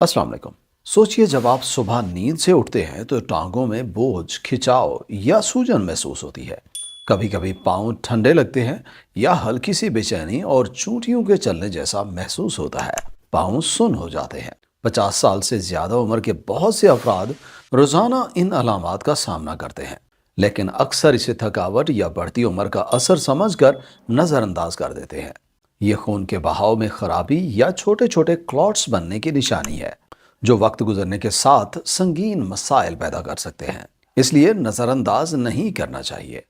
अस्सलाम वालेकुम। सोचिए, जब आप सुबह नींद से उठते हैं तो टांगों में बोझ, खिंचाव या सूजन महसूस होती है। कभी कभी पाँव ठंडे लगते हैं या हल्की सी बेचैनी और चूंटियों के चलने जैसा महसूस होता है। पाँव सुन्न हो जाते हैं। 50 साल से ज्यादा उम्र के बहुत से अफराद रोजाना इन अलामात का सामना करते हैं, लेकिन अक्सर इसे थकावट या बढ़ती उम्र का असर समझकर नजरअंदाज कर देते हैं। ये खून के बहाव में खराबी या छोटे छोटे क्लॉट्स बनने की निशानी है, जो वक्त गुजरने के साथ संगीन मसाइल पैदा कर सकते हैं। इसलिए नज़रअंदाज नहीं करना चाहिए।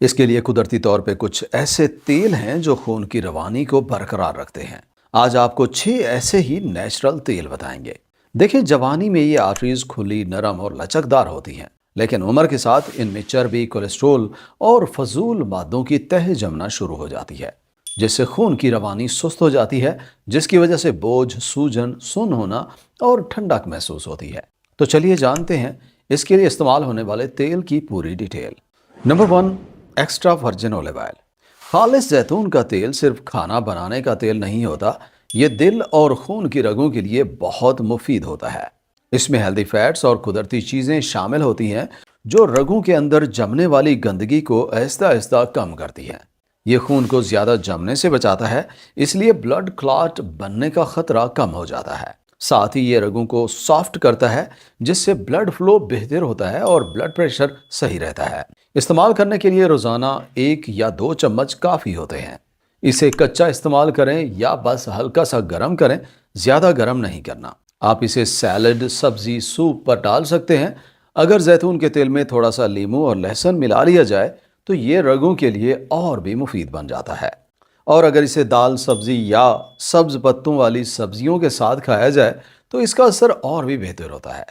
इसके लिए कुदरती तौर पे कुछ ऐसे तेल हैं जो खून की रवानी को बरकरार रखते हैं। आज आपको 6 ऐसे ही नेचुरल तेल बताएंगे। देखिए, जवानी में ये आर्टरीज खुली, नरम और लचकदार होती हैं, लेकिन उम्र के साथ इनमें चर्बी, कोलेस्ट्रोल और फजूल मादों की तह जमना शुरू हो जाती है, जिससे खून की रवानी सुस्त हो जाती है, जिसकी वजह से बोझ, सूजन, सुन्न होना और ठंडक महसूस होती है। तो चलिए जानते हैं इसके लिए इस्तेमाल होने वाले तेल की पूरी detail. Number 1, extra virgin olive oil. खालिस जैतून का तेल सिर्फ खाना बनाने का तेल नहीं होता, ये दिल और खून की रगों के लिए बहुत मुफीद होता है। इसमें हेल्दी फैट्स और कुदरती चीजें शामिल होती हैं जो रगों के अंदर जमने वाली गंदगी को आहिस्ता आहिस्ता कम करती हैं। ये खून को ज्यादा जमने से बचाता है, इसलिए ब्लड क्लॉट बनने का खतरा कम हो जाता है। साथ ही ये रगों को सॉफ्ट करता है, जिससे ब्लड फ्लो बेहतर होता है और ब्लड प्रेशर सही रहता है। इस्तेमाल करने के लिए रोजाना 1 या 2 चम्मच काफी होते हैं। इसे कच्चा इस्तेमाल करें या बस हल्का सा गर्म करें, ज्यादा गर्म नहीं करना। आप इसे सैलड, सब्जी, सूप पर डाल सकते हैं। अगर जैतून के तेल में थोड़ा सा नींबू और लहसुन मिला लिया जाए तो ये रगों के लिए और भी मुफीद बन जाता है। और अगर इसे दाल, सब्जी या सब्ज पत्तों वाली सब्जियों के साथ खाया जाए तो इसका असर और भी बेहतर होता है।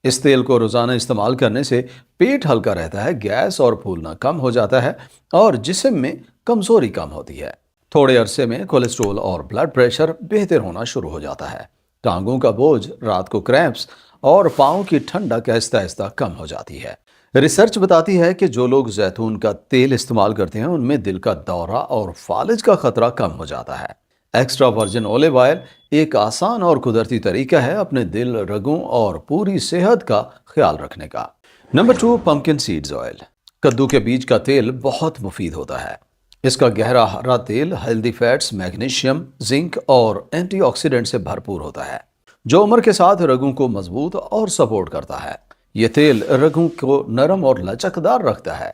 इस तेल को रोजाना इस्तेमाल करने से पेट हल्का रहता है, गैस और फूलना कम हो जाता है और जिस्म में कमजोरी कम होती है। थोड़े अरसे में कोलेस्ट्रोल और ब्लड प्रेशर बेहतर होना शुरू हो जाता है। टांगों का बोझ, रात को क्रैम्प्स और पाँव की ठंडक आहिस्ता आहिस्ता कम हो जाती है। रिसर्च बताती है कि जो लोग जैतून का तेल इस्तेमाल करते हैं उनमें दिल का दौरा और फालिज का खतरा कम हो जाता है। एक्स्ट्रा वर्जिन ऑलिव ऑयल एक आसान और कुदरती तरीका है अपने दिल, रगों और पूरी सेहत का ख्याल रखने का। Number 2, pumpkin seeds oil. कद्दू के बीज का तेल बहुत मुफीद होता है। इसका गहरा हरा तेल हेल्दी फैट्स, मैग्नीशियम, जिंक और एंटीऑक्सीडेंट से भरपूर होता है, जो उम्र के साथ रगों को मजबूत और सपोर्ट करता है। ये तेल रगों को नरम और लचकदार रखता है,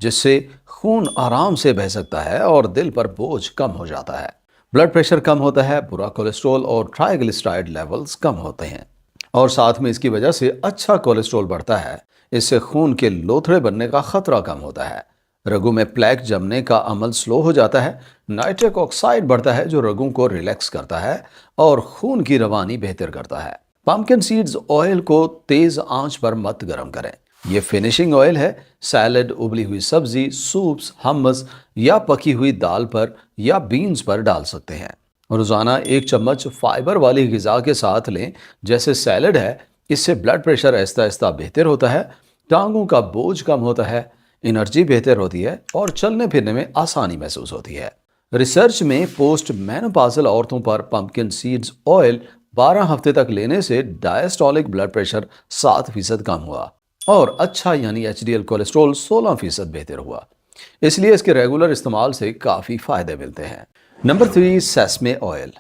जिससे खून आराम से बह सकता है और दिल पर बोझ कम हो जाता है। ब्लड प्रेशर कम होता है, बुरा कोलेस्ट्रॉल और ट्राइग्लिसराइड लेवल्स कम होते हैं और साथ में इसकी वजह से अच्छा कोलेस्ट्रॉल बढ़ता है। इससे खून के लोथड़े बनने का खतरा कम होता है। रगों में प्लेक जमने का अमल स्लो हो जाता है। नाइट्रिक ऑक्साइड बढ़ता है, जो रगों को रिलैक्स करता है और खून की रवानी बेहतर करता है। पंपकिन सीड्स ऑयल को तेज आंच पर मत गरम करें। ये फिनिशिंग ऑयल है। सैलड, उबली हुई सब्जी, सूप्स, हमस या पकी हुई दाल पर या बीन्स पर डाल सकते हैं। रोजाना 1 चम्मच फाइबर वाली गिजा के साथ लें, जैसे सैलड है। इससे ब्लड प्रेशर आहिस्ता आहिस्ता बेहतर होता है, टांगों का बोझ कम होता है, एनर्जी बेहतर होती है और चलने फिरने में आसानी महसूस होती है। रिसर्च में पोस्ट मेनोपॉजल औरतों पर पंपकिन सीड्स ऑयल 12 हफ्ते तक लेने से डायस्टोलिक ब्लड प्रेशर 7% कम हुआ और अच्छा यानी एचडीएल कोलेस्ट्रॉल 16% बेहतर हुआ। इसलिए इसके रेगुलर इस्तेमाल से काफ़ी फायदे मिलते हैं। Number 3, sesame oil.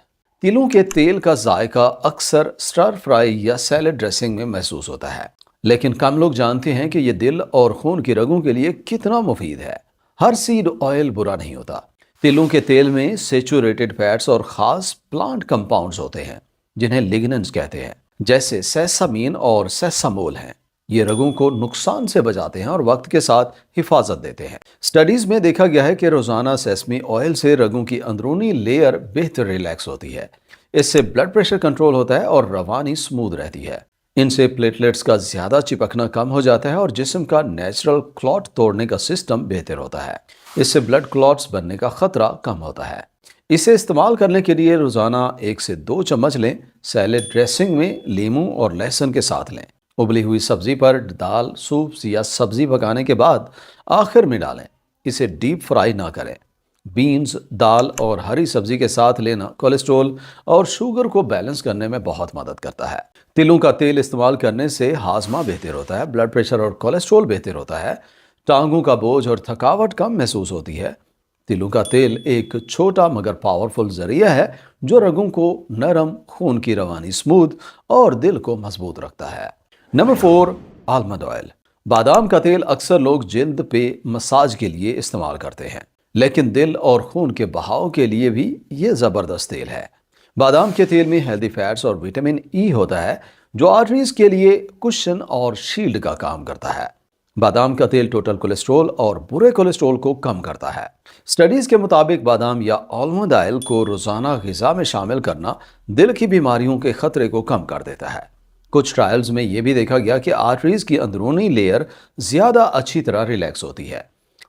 तिलों के तेल का जायका अक्सर स्टर फ्राई या सैलेड ड्रेसिंग में महसूस होता है, लेकिन कम लोग जानते हैं कि यह दिल और खून की रगों के लिए कितना मुफीद है। हर सीड ऑयल बुरा नहीं होता। तिलों के तेल में सेचुरेटेड फैट्स और ख़ास प्लांट कंपाउंड्स होते हैं, जिन्हें लिग्नेंट्स कहते हैं, जैसे सेसामीन और सेसामोल हैं। ये रगों को नुकसान से बचाते हैं और वक्त के साथ हिफाजत देते हैं। स्टडीज में देखा गया है कि रोजाना सेसमी ऑयल से रगों की अंदरूनी लेयर बेहतर रिलैक्स होती है। इससे ब्लड प्रेशर कंट्रोल होता है और रवानी स्मूथ रहती है। इनसे प्लेटलेट्स का ज्यादा चिपकना कम हो जाता है और जिस्म का नेचुरल क्लॉट तोड़ने का सिस्टम बेहतर होता है। इससे ब्लड क्लॉट्स बनने का खतरा कम होता है। इसे इस्तेमाल करने के लिए रोजाना 1 से 2 चम्मच लें। सैलेड ड्रेसिंग में लीमू और लहसुन के साथ लें। उबली हुई सब्जी पर, दाल, सूप्स या सब्जी पकाने के बाद आखिर में डालें। इसे डीप फ्राई ना करें। بینز، دال اور ہری سبزی کے ساتھ لینا کولیسٹرول اور شوگر کو بیلنس کرنے میں بہت مدد کرتا ہے۔ تلوں کا تیل استعمال کرنے سے ہاضمہ بہتر ہوتا ہے، بلڈ پریشر اور کولیسٹرول بہتر ہوتا ہے، ٹانگوں کا بوجھ اور تھکاوٹ کم محسوس ہوتی ہے۔ تلوں کا تیل ایک چھوٹا مگر پاورفل ذریعہ ہے جو رگوں کو نرم، خون کی روانی سموتھ اور دل کو مضبوط رکھتا ہے۔ Number 4، almond oil. بادام کا تیل اکثر لوگ جلد پہ مساج کے لیے استعمال کرتے ہیں، لیکن دل اور خون کے بہاؤ کے لیے بھی یہ زبردست تیل ہے۔ بادام کے تیل میں ہیلدی فیٹس اور وٹامن ای ہوتا ہے جو آرٹریز کے لیے کشن اور شیلڈ کا کام کرتا ہے۔ بادام کا تیل ٹوٹل کولیسٹرول اور برے کولیسٹرول کو کم کرتا ہے۔ سٹڈیز کے مطابق بادام یا آلمنڈ آئل کو روزانہ غذا میں شامل کرنا دل کی بیماریوں کے خطرے کو کم کر دیتا ہے۔ کچھ ٹرائلز میں یہ بھی دیکھا گیا کہ آرٹریز کی اندرونی لیئر زیادہ اچھی طرح ریلیکس ہوتی ہے،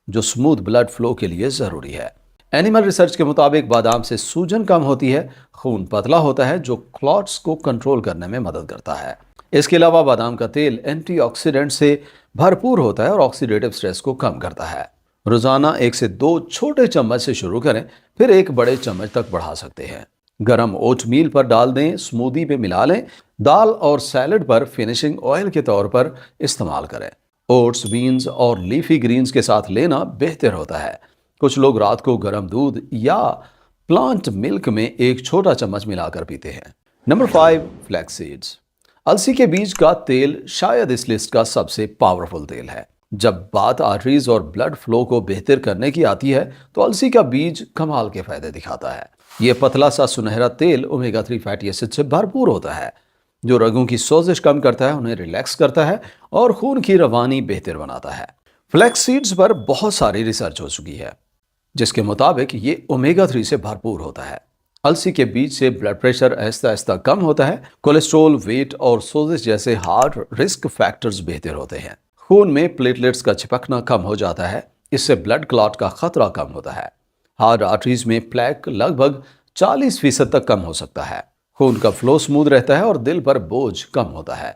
جو سموتھ بلڈ فلو کے لیے ضروری ہے۔ اینیمل ریسرچ کے مطابق بادام سے سوجن کم ہوتی ہے، خون پتلا ہوتا ہے جو کلاٹس کو کنٹرول کرنے میں مدد کرتا ہے۔ اس کے علاوہ بادام کا تیل اینٹی آکسیڈنٹ سے بھرپور ہوتا ہے اور آکسیڈیٹو سٹریس کو کم کرتا ہے۔ روزانہ 1 سے 2 چھوٹے چمچ سے شروع کریں، پھر ایک بڑے چمچ تک بڑھا سکتے ہیں۔ گرم اوٹ میل پر ڈال دیں، سموودی پہ ملا لیں، دال اور سیلڈ پر فنیشنگ آئل کے طور پر استعمال کریں۔ اوٹس، بینز اور لیفی گرینز کے ساتھ لینا بہتر ہوتا ہے۔ کچھ لوگ رات کو گرم دودھ یا پلانٹ ملک میں ایک چھوٹا چمچ ملا کر پیتے ہیں۔ Number 5، flakes seeds. السی کے بیج کا تیل شاید اس لسٹ کا سب سے پاورفل تیل ہے۔ جب بات آرٹریز اور بلڈ فلو کو بہتر کرنے کی آتی ہے تو السی کا بیج کمال کے فائدے دکھاتا ہے۔ یہ پتلا سا سنہرا تیل اومیگا 3 فیٹی ایسڈ سے بھرپور ہوتا ہے جو رگوں کی سوزش کم کرتا ہے، انہیں ریلیکس کرتا ہے اور خون کی روانی بہتر بناتا ہے۔ فلیکس سیڈز پر بہت ساری ریسرچ ہو چکی ہے جس کے مطابق یہ اومیگا 3 سے بھرپور ہوتا ہے۔ السی کے بیج سے بلڈ پریشر آہستہ آہستہ کم ہوتا ہے، کولیسٹرول، ویٹ اور سوزش جیسے ہارٹ رسک فیکٹرز بہتر ہوتے ہیں۔ خون میں پلیٹلیٹس کا چپکنا کم ہو جاتا ہے، اس سے بلڈ کلاٹ کا خطرہ کم ہوتا ہے۔ ہارٹ آرٹریز میں پلیک لگ بھگ 40% تک کم ہو سکتا ہے۔ خون کا فلو سموتھ رہتا ہے اور دل پر بوجھ کم ہوتا ہے۔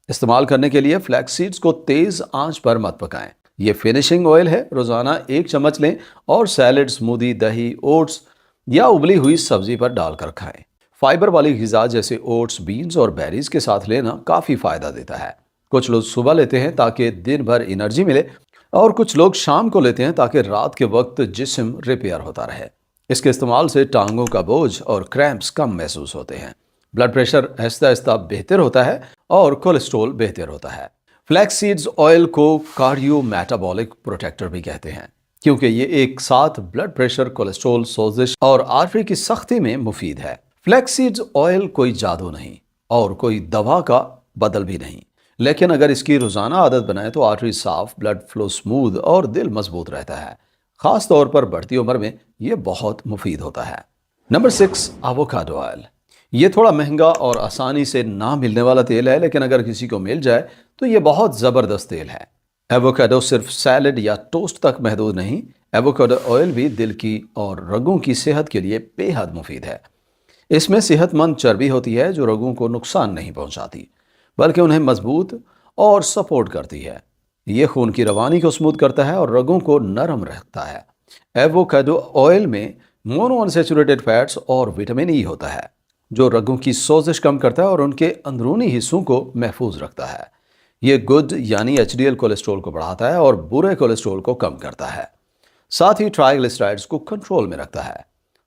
استعمال کرنے کے لیے فلیکس سیڈز کو تیز آنچ پر مت پکائیں۔ یہ فنیشنگ آئل ہے، روزانہ 1 چمچ لیں اور سیلڈ، سموودی، دہی، اوٹس یا ابلی ہوئی سبزی پر ڈال کر کھائیں۔ فائبر والی غذا جیسے اوٹس، بینز اور بیریز کے ساتھ لینا کافی فائدہ دیتا ہے۔ کچھ لوگ صبح لیتے ہیں تاکہ دن بھر انرجی ملے اور کچھ لوگ شام کو لیتے ہیں تاکہ رات کے وقت جسم ریپیئر ہوتا رہے۔ اس کے استعمال سے ٹانگوں کا بوجھ اور کریمپس کم محسوس ہوتے ہیں، بلڈ پریشر آہستہ آہستہ بہتر ہوتا ہے اور کولیسٹرول بہتر ہوتا ہے۔ فلیکس سیڈز آئل کو کارڈیو میٹابولک پروٹیکٹر بھی کہتے ہیں کیونکہ یہ ایک ساتھ بلڈ پریشر، کولیسٹرول، سوزش اور آرٹری کی سختی میں مفید ہے۔ فلیکس سیڈز آئل کوئی جادو نہیں اور کوئی دوا کا بدل بھی نہیں، لیکن اگر اس کی روزانہ عادت بنائیں تو آرٹری صاف، بلڈ فلو سموتھ اور دل مضبوط رہتا ہے۔ خاص طور پر بڑھتی عمر میں یہ بہت مفید ہوتا ہے۔ Number 6، avocado oil. یہ تھوڑا مہنگا اور آسانی سے نہ ملنے والا تیل ہے، لیکن اگر کسی کو مل جائے تو یہ بہت زبردست تیل ہے۔ ایووکیڈو صرف سیلڈ یا ٹوسٹ تک محدود نہیں، ایووکیڈو آئل بھی دل کی اور رگوں کی صحت کے لیے بے حد مفید ہے۔ اس میں صحت مند چربی ہوتی ہے جو رگوں کو نقصان نہیں پہنچاتی بلکہ انہیں مضبوط اور سپورٹ کرتی ہے۔ یہ خون کی روانی کو سموتھ کرتا ہے اور رگوں کو نرم رکھتا ہے۔ ایووکیڈو آئل میں مونو انسیچوریٹڈ فیٹس اور وٹامن ای ہوتا ہے جو رگوں کی سوزش کم کرتا ہے اور ان کے اندرونی حصوں کو محفوظ رکھتا ہے۔ یہ گڈ یعنی HDL کولیسٹرول کو بڑھاتا ہے اور برے کولیسٹرول کو کم کرتا ہے، ساتھ ہی ٹرائیگلسرائڈز کو کنٹرول میں رکھتا ہے۔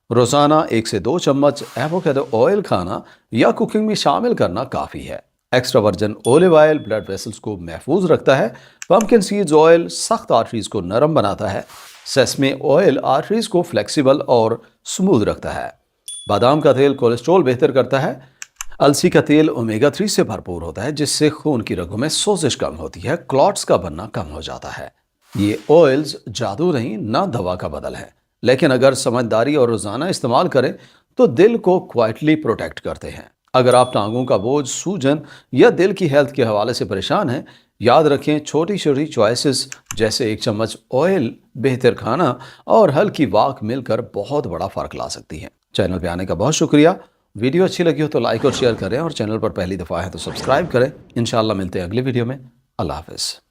روزانہ 1 سے 2 چمچ ایووکیڈو آئل کھانا یا کوکنگ میں شامل کرنا کافی ہے۔ Extra virgin olive oil blood vessels کو محفوظ رکھتا ہے، پمپکن سیڈز آئل سخت آرٹریز کو نرم بناتا ہے، سیسمے آئل آرٹریز کو فلیکسیبل اور سموتھ رکھتا ہے، بادام کا تیل کولیسٹرول بہتر کرتا ہے، السی کا تیل اومیگا 3 سے بھرپور ہوتا ہے جس سے خون کی رگوں میں سوزش کم ہوتی ہے، کلاٹس کا بننا کم ہو جاتا ہے۔ یہ آئلز جادو نہیں، نہ دوا کا بدل ہے، لیکن اگر سمجھداری اور روزانہ استعمال کریں تو دل کو کوائٹلی پروٹیکٹ کرتے ہیں۔ اگر آپ ٹانگوں کا بوجھ، سوجن یا دل کی ہیلتھ کے حوالے سے پریشان ہیں، یاد رکھیں چھوٹی چھوٹی چوائسز جیسے 1 چمچ آئل، بہتر کھانا اور ہلکی واک مل کر بہت بڑا فرق لا سکتی ہیں۔ چینل پہ آنے کا بہت شکریہ۔ ویڈیو اچھی لگی ہو تو لائک اور شیئر کریں اور چینل پر پہلی دفعہ ہے تو سبسکرائب کریں۔ انشاءاللہ ملتے ہیں اگلی ویڈیو میں۔ اللہ حافظ۔